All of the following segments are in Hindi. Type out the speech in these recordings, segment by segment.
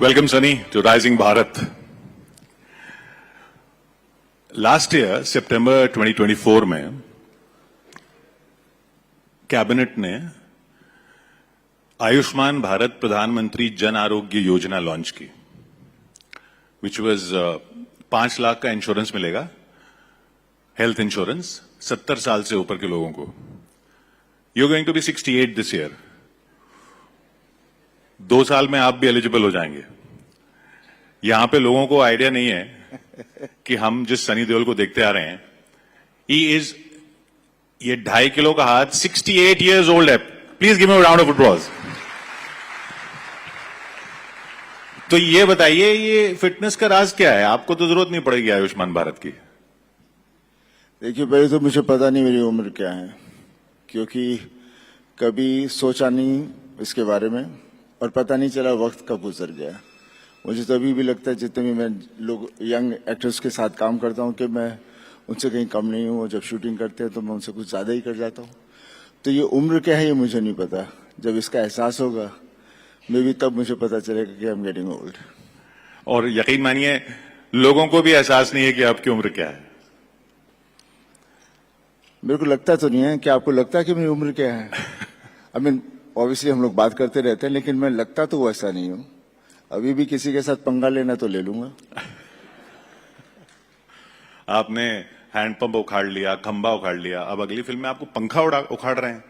Welcome, Sunny, to Rising Bharat. Last year, September 2024 में कैबिनेट ने आयुष्मान भारत प्रधानमंत्री जन आरोग्य योजना लॉन्च की, विच वॉज 5 लाख का इंश्योरेंस मिलेगा, हेल्थ इंश्योरेंस 70 साल से ऊपर के लोगों को. You going to be 68 this year. 2 साल में आप भी एलिजिबल हो जाएंगे. यहां पे लोगों को आइडिया नहीं है कि हम जिस सनी देओल को देखते आ रहे हैं, ये 2.5 किलो का हाथ 68 इयर्स ओल्ड है. Please give me a round of applause. तो ये बताइए, ये फिटनेस का राज क्या है? आपको तो जरूरत नहीं पड़ेगी आयुष्मान भारत की. देखिए, पहले तो मुझे पता नहीं मेरी उम्र क्या है, क्योंकि कभी सोचा नहीं इसके बारे में और पता नहीं चला वक्त कब गुजर गया. मुझे तो अभी भी लगता है, जितने भी मैं लोग यंग एक्टर्स के साथ काम करता हूं, कि मैं उनसे कहीं कम नहीं हूं. जब शूटिंग करते हैं तो मैं उनसे कुछ ज्यादा ही कर जाता हूं. तो ये उम्र क्या है ये मुझे नहीं पता. जब इसका एहसास होगा मे भी तब मुझे पता चलेगा कि आई एम गेटिंग ओल्ड. और यकीन मानिए, लोगों को भी एहसास नहीं है कि आपकी उम्र क्या है. मेरे को लगता तो नहीं है. कि आपको लगता है कि मेरी उम्र क्या है? आई मीन ऑब्वियसली हम लोग बात करते रहते हैं, लेकिन मैं लगता तो वैसा नहीं हूं. अभी भी किसी के साथ पंगा लेना तो ले लूंगा. आपने हैंडपंप उखाड़ लिया, खंबा उखाड़ लिया, अब अगली फिल्म में आपको पंखा उखाड़ रहे हैं.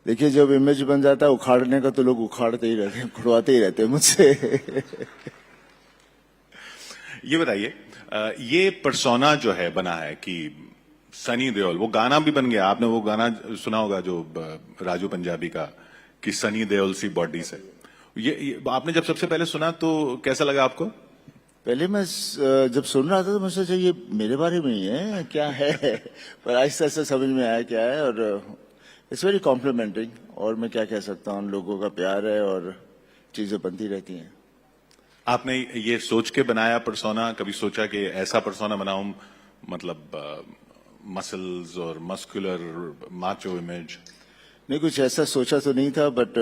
देखिए, जब इमेज बन जाता है उखाड़ने का तो लोग उखाड़ते ही रहते हैं, खुड़वाते ही रहते हैं मुझसे. ये बताइए, ये पर्सोना जो है बना है कि सनी देओल, वो गाना भी बन गया. आपने वो गाना सुना होगा जो राजू पंजाबी का, कि सनी देओल सी बॉडी से. ये आपने जब सबसे पहले सुना तो कैसा लगा आपको? पहले मैं जब सुन रहा था तो मैं सोचा ये मेरे बारे में ही है क्या है. पर आहिस्ता आहिस्ता समझ में आया क्या है. और इट्स वेरी कॉम्प्लीमेंटिंग. और मैं क्या कह सकता हूँ, लोगों का प्यार है और चीजें बनती रहती हैं. आपने ये सोच के बनाया पर्सोना? कभी सोचा कि ऐसा पर्सोना बनाऊं, मतलब मसल्स और मस्कुलर माचो इमेज? नहीं, कुछ ऐसा सोचा तो नहीं था, बट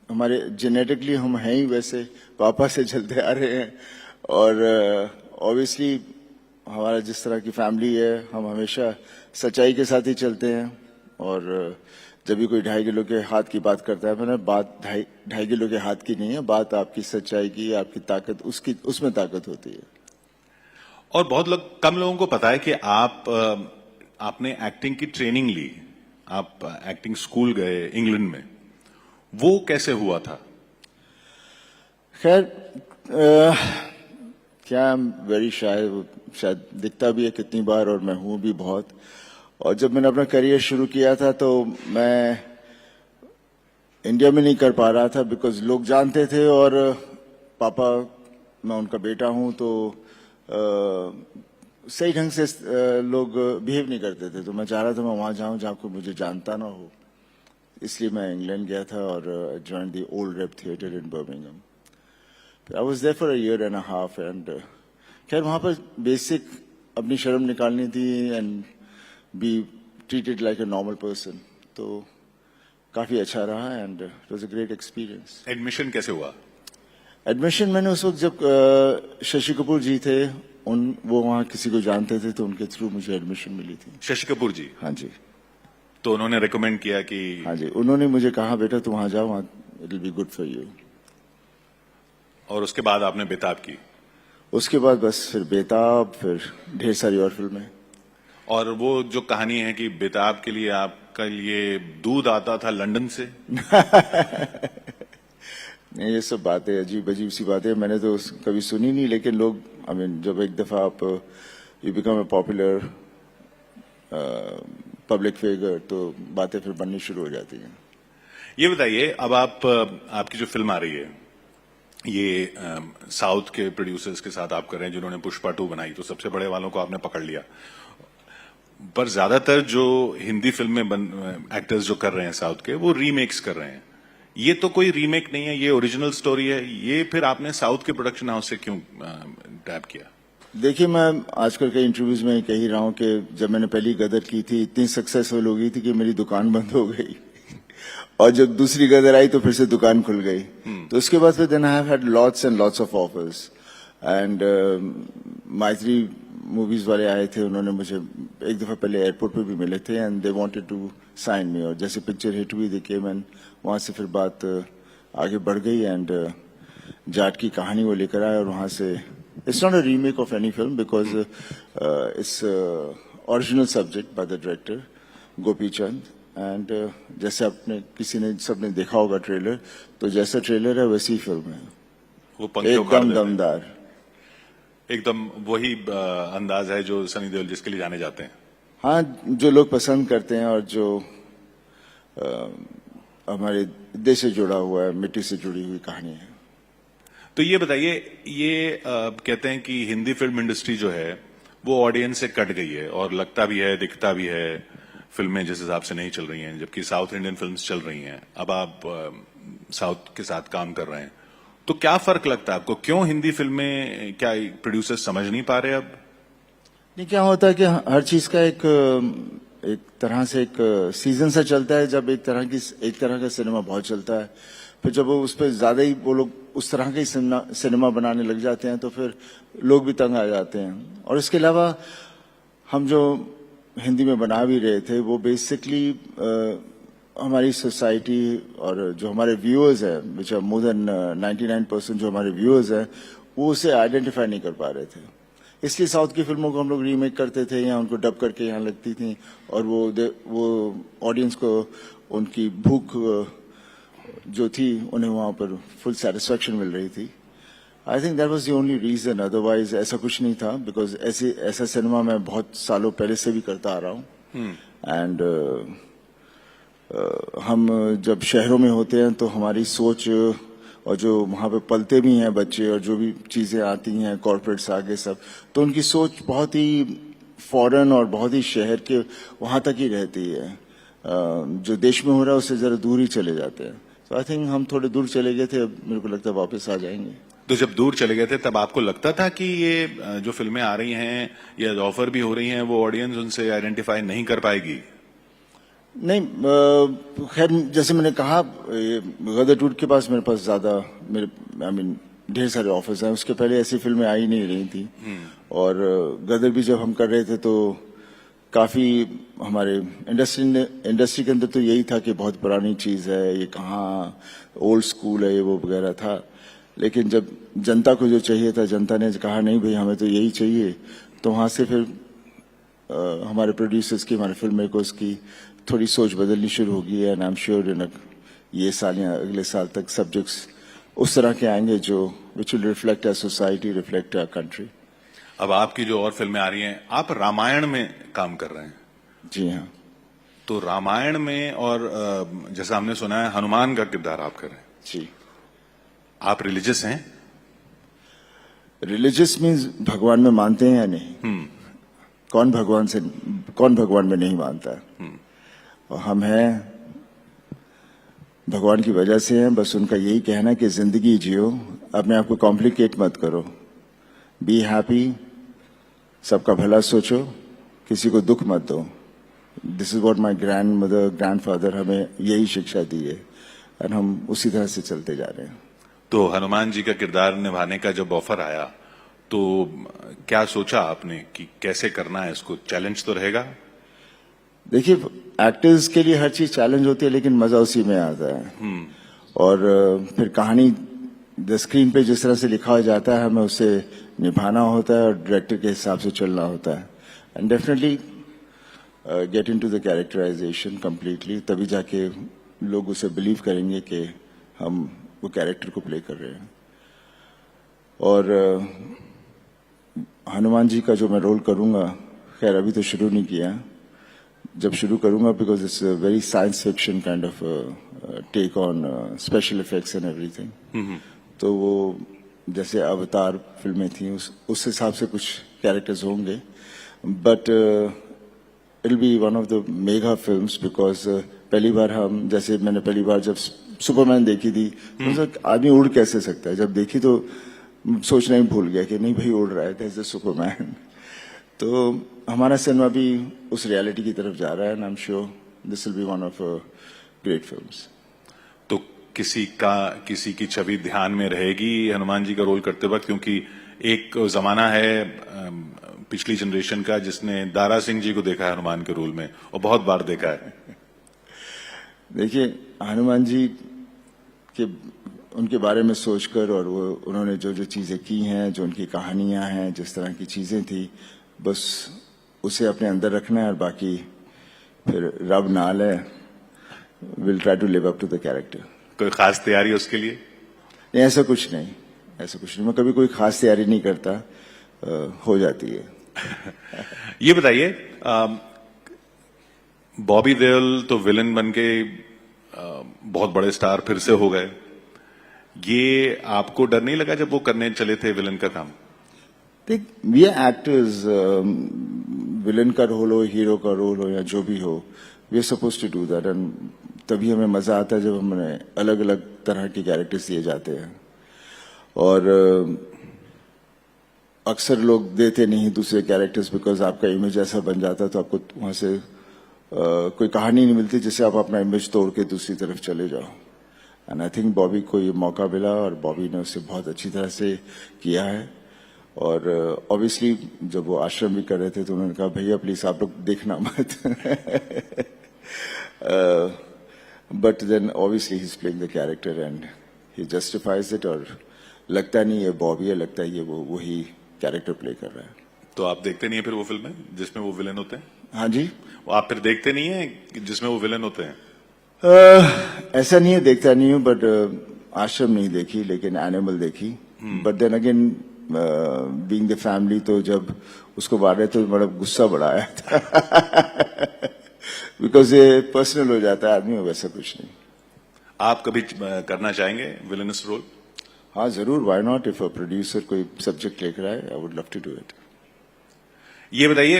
हमारे जेनेटिकली हम हैं ही वैसे, पापा से चलते आ रहे हैं. और ऑब्वियसली हमारा जिस तरह की फैमिली है, हम हमेशा सच्चाई के साथ ही चलते हैं. और जब भी कोई 2.5 किलो के हाथ की बात करता है, मैंने बात 2.5 किलो के हाथ की नहीं है, बात आपकी सच्चाई की, आपकी ताकत, उसमें ताकत होती है. और बहुत कम लोगों को पता है कि आपने एक्टिंग की ट्रेनिंग ली. आप एक्टिंग स्कूल गए इंग्लैंड में. वो कैसे हुआ था? खैर, क्या वेरी शायद दिखता भी है कितनी बार, और मैं हूं भी बहुत. और जब मैंने अपना करियर शुरू किया था तो मैं इंडिया में नहीं कर पा रहा था, बिकॉज लोग जानते थे, और पापा, मैं उनका बेटा हूं, तो सही ढंग से लोग बिहेव नहीं करते थे. तो मैं चाह रहा था मैं वहां जाऊं जहां कोई मुझे जानता ना हो. इसलिए मैं इंग्लैंड गया था और join the old rep theatre in Birmingham. I was there for a year and a half. And खैर, वहां पर बेसिक अपनी शर्म निकालनी थी and be treated like a normal person. तो काफी अच्छा रहा and it was a great experience. Admission कैसे हुआ? एडमिशन मैंने उस वक्त, जब शशि कपूर जी थे, वो वहाँ किसी को जानते थे, तो उनके थ्रू मुझे एडमिशन मिली थी. शशि कपूर जी? हाँ जी. तो उन्होंने रिकमेंड किया कि? हाँ जी, उन्होंने मुझे कहा बेटा तुम वहां जाओ, वहां it will be good for you. और उसके बाद आपने बेताब की? उसके बाद बस फिर बेताब, फिर ढेर सारी और फिल्में. और वो जो कहानी है कि बेताब के लिए आपका लिए दूध आता था लंदन से? नहीं, ये सब बातें अजीब अजीब सी बातें मैंने तो कभी सुनी नहीं. लेकिन लोग, आई मीन, जब एक दफा आप you become a popular public figure, तो बातें फिर बननी शुरू हो जाती हैं. ये बताइए, अब आपकी जो फिल्म आ रही है, ये साउथ के प्रोड्यूसर्स के साथ आप कर रहे हैं, जिन्होंने पुष्पा 2 बनाई, तो सबसे बड़े वालों को आपने पकड़ लिया. पर ज्यादातर जो हिंदी फिल्में एक्टर्स जो कर रहे हैं साउथ के, वो रीमेक्स कर रहे हैं. ये तो कोई रीमेक नहीं है, ये ओरिजिनल स्टोरी है. ये फिर आपने साउथ के प्रोडक्शन हाउस से क्यों टैप किया? देखिए, मैं आजकल के इंटरव्यूज में कह ही रहा हूं कि जब मैंने पहली गदर की थी, इतनी सक्सेसफुल हो गई थी कि मेरी दुकान बंद हो गई. और जब दूसरी गदर आई तो फिर से दुकान खुल गई। तो उसके बाद फिर then I have had lots and lots of offers and Maitri movies वाले आए थे, उन्होंने मुझे एक दफा पहले एयरपोर्ट पे भी मिले थे and they wanted to sign me, और जैसे पिक्चर हिट हुई दे केम एंड वहां से फिर बात आगे बढ़ गई एंड जाट की कहानी वो लेकर आए और वहां से it's not a remake of any film because its original subject by the director Gopi Chand and जैसे आपने किसी ने सबने देखा होगा ट्रेलर, तो जैसा ट्रेलर है वैसी फिल्म है, वो पंखे उखाड़ एकदम देते हैं। दमदार। एकदम वही अंदाज है जो सनी देओल जिसके लिए जाने जाते हैं। हाँ, जो लोग पसंद करते हैं और जो हमारे देश से जुड़ा हुआ है, मिट्टी से जुड़ी हुई कहानी है। तो ये बताइए, ये कहते हैं कि हिंदी फिल्म इंडस्ट्री जो है वो ऑडियंस से कट गई है और लगता भी है, दिखता भी है, फिल्में जिस हिसाब से नहीं चल रही हैं, जबकि साउथ इंडियन फिल्म्स चल रही हैं। अब आप साउथ के साथ काम कर रहे हैं, तो क्या फर्क लगता है आपको? क्यों हिंदी फिल्में, क्या प्रोड्यूसर्स समझ नहीं पा रहे अब? नहीं, क्या होता है कि हर चीज का एक तरह से एक सीजन सा चलता है। जब एक तरह का सिनेमा बहुत चलता है, फिर जब वो उस पर ज्यादा ही वो लोग उस तरह का ही सिनेमा बनाने लग जाते हैं तो फिर लोग भी तंग आ जाते हैं। और इसके अलावा हम जो हिंदी में बना भी रहे थे वो बेसिकली हमारी सोसाइटी और जो हमारे व्यूअर्स हैं, विच आर मोर देन 99% जो हमारे व्यूअर्स हैं, वो उसे आइडेंटिफाई नहीं कर पा रहे थे। इसलिए साउथ की फिल्मों को हम लोग रीमेक करते थे या उनको डब करके यहाँ लगती थी और वो ऑडियंस को उनकी भूख जो थी उन्हें वहां पर फुल सेटिस्फेक्शन मिल रही थी। I think that was the only reason, otherwise ऐसा कुछ नहीं था। बिकॉज ऐसा सिनेमा मैं बहुत सालों पहले से भी करता आ रहा हूँ एंड हम जब शहरों में होते हैं तो हमारी सोच और जो वहां पे पलते भी हैं बच्चे और जो भी चीजें आती हैं कॉर्पोरेट्स आगे सब, तो उनकी सोच बहुत ही फॉरेन और बहुत ही शहर के वहां तक ही रहती है। जो देश में हो रहा है उससे जरा दूर ही चले जाते हैं। तो आई थिंक हम थोड़े दूर चले गए थे, अब मेरे को लगता है वापस आ जाएंगे। तो जब दूर चले गए थे तब आपको लगता था कि ये जो फिल्में आ रही हैं या ऑफर भी हो रही हैं वो ऑडियंस उनसे आइडेंटिफाई नहीं कर पाएगी? नहीं, खैर जैसे मैंने कहा, गदर टूट के पास मेरे पास ज्यादा ढेर सारे ऑफर्स हैं। उसके पहले ऐसी फिल्में आ ही नहीं रही थी और गदर भी जब हम कर रहे थे तो काफी हमारे इंडस्ट्री के अंदर तो यही था कि बहुत पुरानी चीज है, ये कहाँ ओल्ड स्कूल है, ये वो वगैरह था। लेकिन जब जनता को जो चाहिए था, जनता ने कहा नहीं भाई हमें तो यही चाहिए, तो वहां से फिर हमारे प्रोड्यूसर्स की, हमारे फिल्म मेकर्स की थोड़ी सोच बदलनी शुरू होगी। एंड आई एम श्योर ये साल या अगले साल तक सब्जेक्ट्स उस तरह के आएंगे जो which will reflect our society, reflect our country. अब आपकी जो और फिल्में आ रही हैं, आप रामायण में काम कर रहे हैं। जी हाँ। तो रामायण में और जैसा हमने सुना है हनुमान का किरदार आप कर रहे हैं। जी। आप रिलीजियस हैं? रिलीजियस मीन्स भगवान में मानते हैं या नहीं? कौन भगवान में नहीं मानता है? और हम हैं भगवान की वजह से हैं। बस उनका यही कहना है कि जिंदगी जियो, अपने आप को कॉम्प्लिकेट मत करो, बी हैप्पी, सबका भला सोचो, किसी को दुख मत दो। This is what my grandmother, grandfather हमें यही शिक्षा दी है और हम उसी तरह से चलते जा रहे हैं। तो हनुमान जी का किरदार निभाने का जब ऑफर आया तो क्या सोचा आपने कि कैसे करना है इसको? चैलेंज तो रहेगा? देखिए, एक्टर्स के लिए हर चीज चैलेंज होती है लेकिन मजा उसी में आता है। और फिर कहानी द स्क्रीन पे जिस तरह से लिखा जाता है हमें उसे निभाना होता है और डायरेक्टर के हिसाब से चलना होता है and definitely get into the characterisation completely, तभी जाके लोग उसे बिलीव करेंगे कि हम वो कैरेक्टर को प्ले कर रहे हैं। और हनुमान जी का जो मैं रोल करूंगा, खैर अभी तो शुरू नहीं किया, जब शुरू करूंगा, because it's a very science fiction kind of take on special effects and everything. तो वो जैसे अवतार फिल्में थी उस हिसाब से कुछ कैरेक्टर्स होंगे, but it will be one of the mega films because पहली बार जैसे मैंने पहली बार जब सुपरमैन देखी थी तो आदमी उड़ कैसे सकता है, जब देखी तो सोचना ही भूल गया कि नहीं भाई उड़ रहा है, दैट्स द सुपरमैन। तो हमारा सिनेमा भी उस रियलिटी की तरफ जा रहा है and I am sure this will be one of great films. किसी की छवि ध्यान में रहेगी हनुमान जी का रोल करते वक्त, क्योंकि एक जमाना है पिछली जनरेशन का जिसने दारा सिंह जी को देखा है हनुमान के रोल में और बहुत बार देखा है। देखिए, हनुमान जी के उनके बारे में सोचकर और वो उन्होंने जो जो चीजें की हैं, जो उनकी कहानियां हैं, जिस तरह की चीजें थी, बस उसे अपने अंदर रखना है और बाकी फिर रब नाल है। Will try to live up to the character. कोई खास तैयारी उसके लिए? नहीं, ऐसा कुछ नहीं, ऐसा कुछ नहीं। मैं कभी कोई खास तैयारी नहीं करता, हो जाती है। ये बताइए, बॉबी देओल तो विलन बन के बहुत बड़े स्टार फिर से हो गए। ये आपको डर नहीं लगा जब वो करने चले थे विलन का काम? देख, वी आर एक्टर्स, विलन का रोल हो, हीरो का रोल हो या जो भी हो, we are suppose to do that. And तभी हमें मजा आता है जब हमें अलग अलग तरह के कैरेक्टर्स दिए जाते हैं। और अक्सर लोग देते नहीं दूसरे कैरेक्टर्स, बिकॉज आपका इमेज ऐसा बन जाता है तो आपको वहां से कोई कहानी नहीं मिलती जिससे आप अपना इमेज तोड़ के दूसरी तरफ चले जाओ। एंड आई थिंक बॉबी को ये मौका मिला और बॉबी ने उसे बहुत अच्छी तरह से किया है। और ऑब्वियसली जब वो आश्रम भी कर रहे थे तो उन्होंने कहा, भैया प्लीज आप लोग देखना मत। But then obviously he is playing the character and he justifies it. और लगता नहीं ये बॉबी है, लगता है ये वो वही कैरेक्टर प्ले कर रहा है। तो आप देखते नहीं है फिर वो फिल्में जिसमें वो विलन होते हैं? हाँ जी। वो आप फिर देखते नहीं है जिसमें वो विलन होते हैं? ऐसा नहीं है, देखता नहीं हूँ, बट आश्रम नहीं देखी, लेकिन एनिमल देखी। But then again being the family, तो जब उसको मारे तो बड़ा गुस्सा बड़ा आया था। बिकॉज ये पर्सनल हो जाता है आदमी, वैसा कुछ नहीं। आप कभी करना चाहेंगे विलनस रोल? हाँ जरूर, why not. If a producer कोई सब्जेक्ट लेकर आए, I would love to do it. ये बताइए,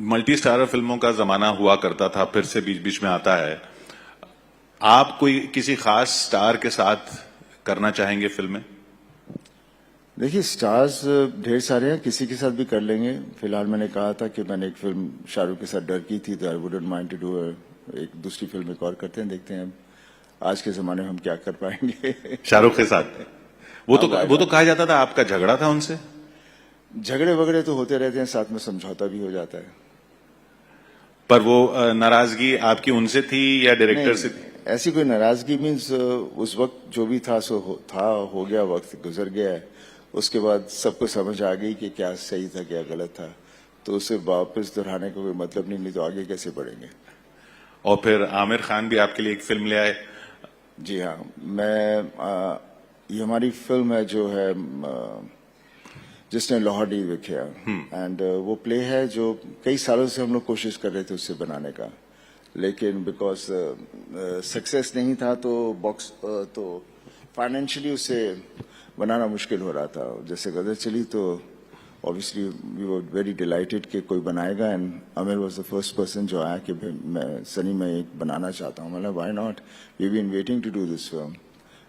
मल्टी स्टारर फिल्मों का जमाना हुआ करता था, फिर से बीच बीच में आता है। आप कोई किसी खास स्टार के साथ करना चाहेंगे फिल्में? देखिए, स्टार्स ढेर सारे हैं, किसी के साथ भी कर लेंगे। फिलहाल मैंने कहा था कि मैंने एक फिल्म शाहरुख के साथ डर की थी, तो I wouldn't mind to do एक दूसरी फिल्म एक और करते हैं, देखते हैं आज के जमाने में हम क्या कर पाएंगे। शाहरुख के साथ? वो तो कहा जाता था आपका झगड़ा था उनसे। झगड़े वगड़े तो होते रहते हैं, साथ में समझौता भी हो जाता है। पर वो नाराजगी आपकी उनसे थी या डायरेक्टर से थी? ऐसी कोई नाराजगी मीन्स उस वक्त जो भी था सो हो गया, वक्त गुजर गया है। उसके बाद सबको समझ आ गई कि क्या सही था क्या गलत था, तो उसे वापस दोहराने का कोई मतलब नहीं तो आगे कैसे बढ़ेंगे। और फिर आमिर खान भी आपके लिए एक फिल्म ले आए। जी हाँ, ये हमारी फिल्म है जो है जिसने लाहौर नहीं देखा। एंड वो प्ले है जो कई सालों से हम लोग कोशिश कर रहे थे उससे बनाने का, लेकिन बिकॉज सक्सेस नहीं था तो फाइनेंशियली उसे बनाना मुश्किल हो रहा था। जैसे गदर चली तो obviously we were very delighted कि कोई बनाएगा। And Aamir was the first person जो आया कि सनी मैं एक बनाना चाहता हूँ। मतलब why not, we been waiting to do this film.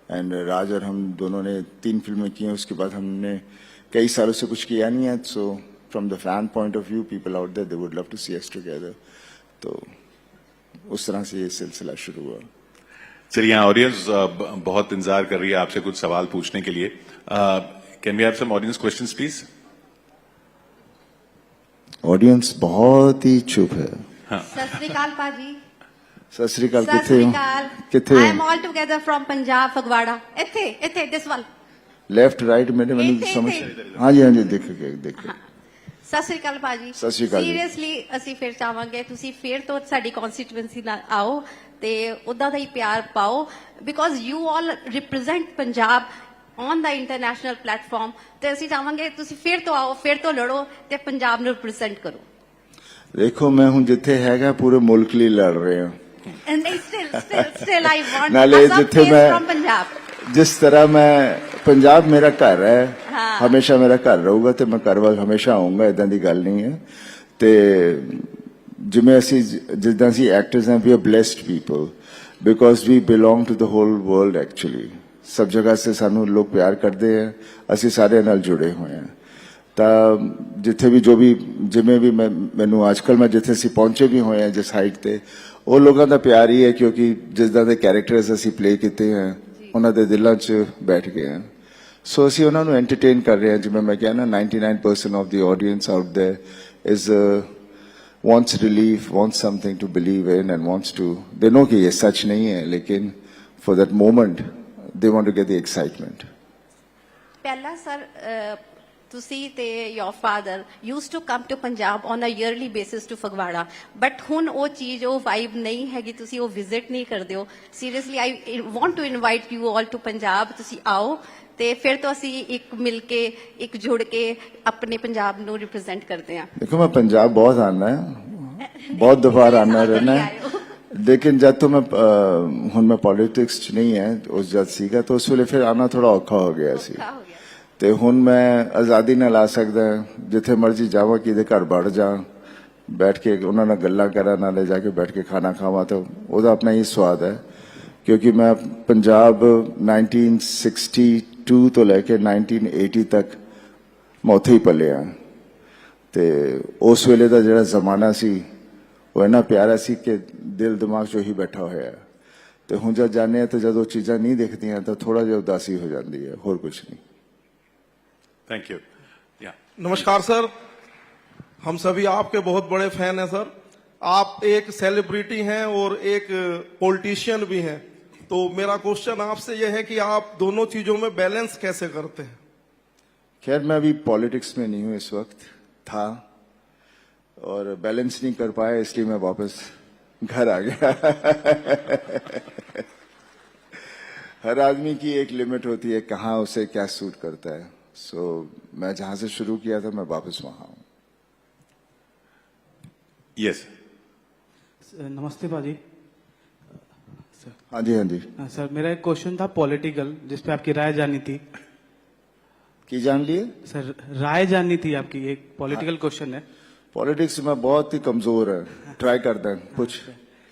And Raj और हम दोनों ने 3 फिल्में की हैं, उसके बाद हमने कई सालों से कुछ किया नहीं है। So from the fan point of view, people out there they would love to see us together. तो उस तरह से ये सिलसिला शुरू हुआ। चलिए, ऑडियंस बहुत इंतजार कर रही है आपसे कुछ सवाल पूछने के लिए। Can we have some audience questions please? Audience बहुत ही चुप है। सत श्री अकाल पाजी। सत श्री अकाल। सत श्री अकाल। किथे? I am all together from Punjab Phagwara. इथे दिस वन। लेफ्ट राइट मैंने समझ। हाँ जी देख। ਸਤਿ ਸ੍ਰੀ ਅਕਾਲ ਭਾਜੀ। ਸਤਿ ਸ੍ਰੀ ਅਕਾਲ। ਸੀਰੀਅਸਲੀ ਅਸੀਂ ਫਿਰ ਚਾਹਾਂਗੇ ਤੁਸੀਂ ਫਿਰ ਤੋਂ ਸਾਡੀ ਕਨਸਟੀਟੂਐਂਸੀ ਨਾਲ ਆਓ ਤੇ ਉਦਾਂ ਦਾ ਹੀ ਪਿਆਰ ਪਾਓ, because you all represent Punjab on the international platform. ਤੇ ਅਸੀਂ ਚਾਹਾਂਗੇ ਤੁਸੀਂ ਫਿਰ ਤੋਂ ਆਓ, ਫਿਰ ਤੋਂ ਲੜੋ ਤੇ ਪੰਜਾਬ ਨੂੰ ਰਿਪਰੈਜ਼ੈਂਟ ਕਰੋ। ਦੇਖੋ, ਮੈਂ ਹੁਣ ਜਿੱਥੇ ਹੈਗਾ ਪੂਰੇ ਮੁਲਕ ਲਈ ਲੜ ਰਹੇ ਹਾਂ। ਨਹੀਂ, ਸਟਿਲ ਆਈ ਵਾਂਟ ਨਾਲੇ ਜਿੱਥੇ ਮੈਂ ਫਰਮ ਪੰਜਾਬ, जिस तरह मैं पंजाब मेरा घर है, हाँ। हमेशा मेरा घर रहूगा तो मैं घर वाल हमेशा आऊंगा, इदां दी गल नहीं है। ते जिवें असी जिद्दां असी एक्टर्स हैं, we are blessed people because we belong to the whole world. Actually सब जगह से सानू लोग प्यार करते हैं, असी सारे नाल जुड़े हुए हैं। ਤਾਂ ਜਿੱਥੇ ਵੀ ਜੋ ਵੀ ਜਿਵੇਂ ਵੀ ਮੈਨੂੰ ਅੱਜਕੱਲ ਮੈਂ ਜਿੱਥੇ ਅਸੀਂ ਪਹੁੰਚੇ ਵੀ ਹੋਏ ਆ ਜਿਸ ਹਾਈਟ ਤੇ, ਉਹ ਲੋਕਾਂ ਦਾ ਪਿਆਰ ਹੀ ਹੈ ਕਿਉਂਕਿ ਜਿੱਦਾਂ ਦੇ ਕੈਰੈਕਟਰਸ ਅਸੀਂ ਪਲੇ ਕੀਤੇ ਹੈ ਉਹਨਾਂ ਦੇ ਦਿਲਾਂ 'ਚ ਬੈਠ ਗਏ ਹਨ ਸੋ ਅਸੀਂ ਉਹਨਾਂ ਨੂੰ ਐਂਟਰਟੇਨ ਕਰ ਰਹੇ ਹਾਂ ਜਿਵੇਂ ਮੈਂ ਕਿਹਾ ਨਾ 99% of the audience out there is wants relief, wants something to believe in and wants to, they know कि ये सच नहीं है लेकिन for that moment they want to get the excitement. ਪਹਿਲਾਂ ਸਰ ਤੁਸੀਂ ਤੇ your father used to come to Punjab on a yearly basis to Phagwara but ਹੁਣ ਉਹ ਚੀਜ਼ ਉਹ ਵਾਈਬ ਨਹੀਂ ਹੈਗੀ ਤੁਸੀਂ ਉਹ ਵਿਜ਼ਿਟ ਨਹੀਂ ਕਰਦੇ ਹੋ seriously I want to invite you all to Punjab ਤੁਸੀਂ ਆਓ ਤੇ ਫਿਰ ਤੋਂ ਅਸੀਂ ਇੱਕ ਮਿਲ ਕੇ ਇੱਕ ਜੁੜ ਕੇ ਆਪਣੇ ਪੰਜਾਬ ਨੂੰ ਰਿਪਰੈਜ਼ੈਂਟ ਕਰਦੇ ਹਾਂ देखो मैं पंजाब बहुत आना है बहुत दफा आना रहना है लेकिन जब तो मैं ਹੁਣ मैं पॉलिटिक्स ਚ नहीं है उस जब सीगा तो उस ਵੇਲੇ ਫਿਰ ਆना थोड़ा ਔਖਾ ਹੋ ਗਿਆ ਸੀ ਔਖਾ ਹੋ ਗਿਆ ਤੇ ਹੁਣ ਮੈਂ ਆਜ਼ਾਦੀ ਨਾਲ ਆ ਸਕਦਾ ਜਿੱਥੇ ਮਰਜ਼ੀ ਜਾਵਾਂ ਕਿਹਦੇ ਘਰ ਵੜ ਜਾ ਬੈਠ ਕੇ ਉਹਨਾਂ ਨਾਲ ਗੱਲਾਂ ਕਰਾਂ ਨਾਲੇ ਜਾ ਕੇ ਬੈਠ ਕੇ ਖਾਣਾ ਖਾਵਾਂ ਤਾਂ ਉਹਦਾ ਆਪਣਾ ਹੀ ਸਵਾਦ ਹੈ ਕਿਉਂਕਿ ਮੈਂ ਪੰਜਾਬ 1962 ਤੋਂ ਲੈ ਕੇ 1980 ਤੱਕ ਮੈਂ ਉੱਥੇ ਹੀ ਪਲਿਆ ਤੇ ਉਸ ਵੇਲੇ ਦਾ ਜਿਹੜਾ ਜ਼ਮਾਨਾ ਸੀ ਉਹ ਇੰਨਾ ਪਿਆਰਾ ਸੀ ਕਿ ਦਿਲ ਦਿਮਾਗ 'ਚ ਹੀ ਬੈਠਾ ਹੋਇਆ ਤੇ ਹੁਣ ਜਦ ਜਾਣੇ ਤਾਂ ਜਦੋਂ ਚੀਜ਼ਾਂ ਨਹੀਂ ਦਿਖਦੀਆਂ ਤਾਂ ਥੋੜਾ ਜਿਹਾ ਉਦਾਸੀ ਹੋ ਜਾਂਦੀ ਹੈ ਹੋਰ ਕੁਝ नहीं थैंक यू या नमस्कार सर, हम सभी आपके बहुत बड़े फैन हैं सर। आप एक सेलिब्रिटी हैं और एक पॉलिटिशियन भी हैं, तो मेरा क्वेश्चन आपसे यह है कि आप दोनों चीजों में बैलेंस कैसे करते हैं? खैर मैं अभी पॉलिटिक्स में नहीं हूँ इस वक्त था और बैलेंस नहीं कर पाया इसलिए मैं वापस घर आ गया हर आदमी की एक लिमिट होती है कहाँ उसे क्या सूट करता है सो मैं जहां से शुरू किया था मैं वापस वहां हूं यस नमस्ते बाजी हाँ जी सर मेरा एक क्वेश्चन था पॉलिटिकल जिस पे आपकी राय जाननी थी की जान लिए सर राय जाननी थी आपकी एक पॉलिटिकल क्वेश्चन है पॉलिटिक्स में बहुत ही कमजोर है ट्राई करता है कुछ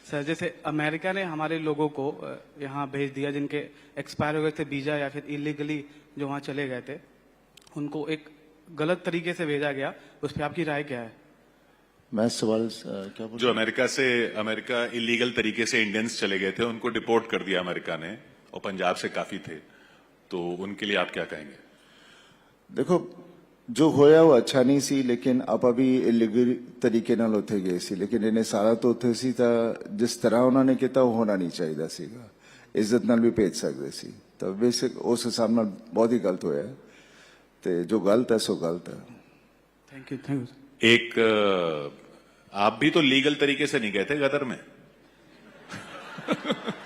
सर जैसे अमेरिका ने हमारे लोगों को यहाँ भेज दिया जिनके एक्सपायर हो गए थे वीजा या फिर इलीगली जो वहाँ चले गए थे उनको एक गलत तरीके से भेजा गया उस पर आपकी राय क्या है मैं सवाल क्या बोल जो अमेरिका इलीगल तरीके से इंडियंस चले गए थे उनको डिपोर्ट कर दिया अमेरिका ने और पंजाब से काफी थे तो उनके लिए आप क्या कहेंगे देखो जो होया वो अच्छा नहीं सी लेकिन आप अभी इलीगल तरीके नाल उत्थे गए सी लेकिन इन्हें सारा तो उत्थे सी तां जिस तरह उन्होंने किया वो होना नहीं चाहिए सीगा इज्जत नाल भी भेज सकते सी तो बेसिक उस हिसाब नाल बहुत ही गलत होया ते जो गलत है सो गलत है थैंक यू एक आप भी तो लीगल तरीके से नहीं गए थे गदर में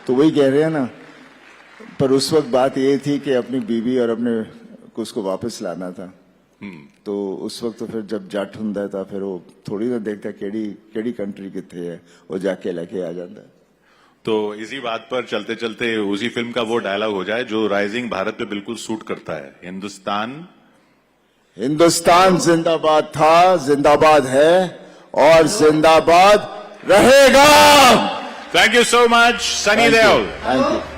तो वही कह रहे हैं ना पर उस वक्त बात ये थी कि अपनी बीवी और अपने को उसको वापस लाना था तो उस वक्त तो फिर जब जट हुंदा है तो फिर वो थोड़ी ना देखता केड़ी कंट्री कितने है वो जाके लेके आ जाता है तो इसी बात पर चलते चलते उसी फिल्म का वो डायलॉग हो जाए जो राइजिंग भारत पे बिल्कुल सूट करता है हिंदुस्तान जिंदाबाद था जिंदाबाद है और जिंदाबाद रहेगा thank you so much Sunny Deol thank you